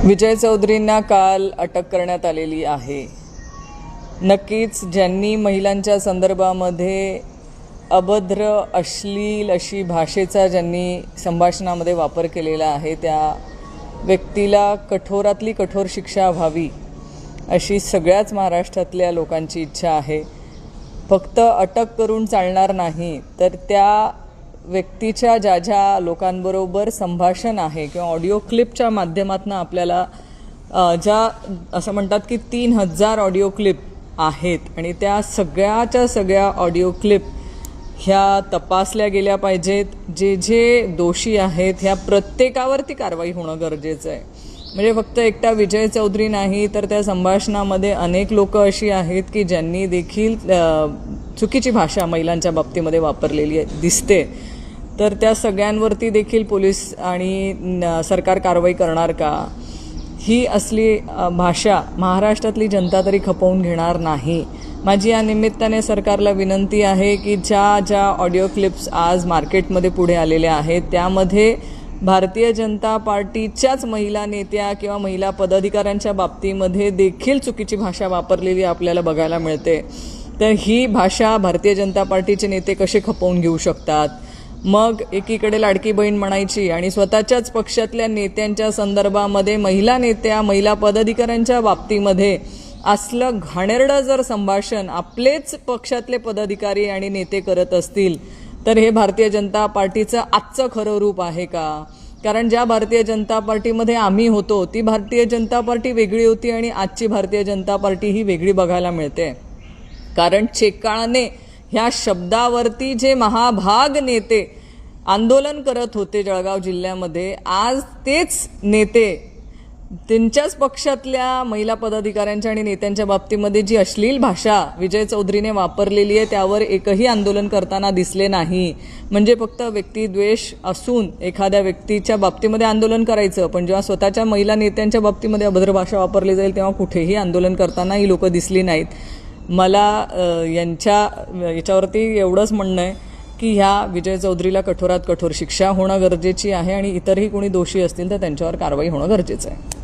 विजय चौधरींना काल अटक करण्यात आलेली आहे। नक्कीच ज्यांनी महिलांच्या संदर्भामध्ये अभद्र अश्लील अशी भाषेचा ज्यांनी संभाषणामध्ये वापर केलेला आहे त्या व्यक्तीला कठोरातली कठोर शिक्षा व्हावी अशी सगळ्याच महाराष्ट्रातल्या लोकांची इच्छा आहे। फक्त अटक करून चालणार नाही तर त्या व्यक्तीच्या ज्या ज्या लोकांबरोबर संभाषण आहे किंवा ऑडिओ क्लिपच्या माध्यमातून आपल्याला ज्या असं म्हणतात की 3000 ऑडिओ क्लिप आहेत आणि त्या सगळ्याच्या सगळ्या ऑडिओ क्लिप ह्या तपासल्या गेल्या पाहिजेत। जे जे दोषी आहेत ह्या प्रत्येकावरती कारवाई होणं गरजेचं आहे। म्हणजे फक्त एकटा विजय चौधरी नाही तर त्या संभाषणामध्ये अनेक लोक अशी आहेत की ज्यांनी देखील चुकीची भाषा महिलांच्या बाबतीमध्ये वापरलेली दिसते। तर त्या सगळ्यांवरती देखील पोलीस आणि सरकार कारवाई करणार का? ही असली भाषा महाराष्ट्रातली जनता तरी खपवून घेणार नाही। माझी या निमित्ताने सरकारला विनंती आहे की ज्या ज्या ऑडिओ क्लिप्स आज मार्केटमध्ये पुढे आलेल्या आहेत त्यामध्ये भारतीय जनता पार्टीच्याच महिला नेत्या किंवा महिला पदाधिकाऱ्यांच्या बाबतीमध्ये देखील चुकीची भाषा वापरलेली आपल्याला बघायला मिळते। तर ही भाषा भारतीय जनता पार्टीचे नेते कसे खपवून घेऊ शकतात? मग एकीकडे लाडकी बहीण म्हणायची आणि स्वतःच्याच पक्षातल्या नेत्यांच्या संदर्भामध्ये महिला नेत्या महिला पदाधिकाऱ्यांच्या बाबतीमध्ये असलं घाणेरडं जर संभाषण आपलेच पक्षातले पदाधिकारी आणि नेते करत असतील तर हे भारतीय जनता पार्टीचं आजचं खरं रूप आहे का? कारण ज्या भारतीय जनता पार्टीमध्ये आम्ही होतो ती भारतीय जनता पार्टी वेगळी होती आणि आजची भारतीय जनता पार्टी ही वेगळी बघायला मिळते। कारण चेकाळने ह्या शब्दावरती जे महाभाग नेते आंदोलन करत होते जळगाव जिल्ह्यामध्ये, आज तेच नेते त्यांच्याच पक्षातल्या महिला पदाधिकाऱ्यांच्या आणि नेत्यांच्या बाबतीमध्ये जी अश्लील भाषा विजय चौधरीने वापरलेली आहे त्यावर एकही आंदोलन करताना दिसले नाही। म्हणजे फक्त व्यक्तिद्वेष असून एखाद्या व्यक्तीच्या बाबतीमध्ये आंदोलन करायचं, पण जेव्हा स्वतःच्या महिला नेत्यांच्या बाबतीमध्ये अभद्र भाषा वापरली जाईल तेव्हा कुठेही आंदोलन करताना ही लोक दिसली नाहीत। मला याच्यावरती एवढंच म्हणणं आहे की ह्या विजय चौधरीला कठोरात कठोर शिक्षा होणं गरजेची आहे आणि इतरही कोणी दोषी असतील तर त्यांच्यावर कारवाई होणं गरजेचं आहे।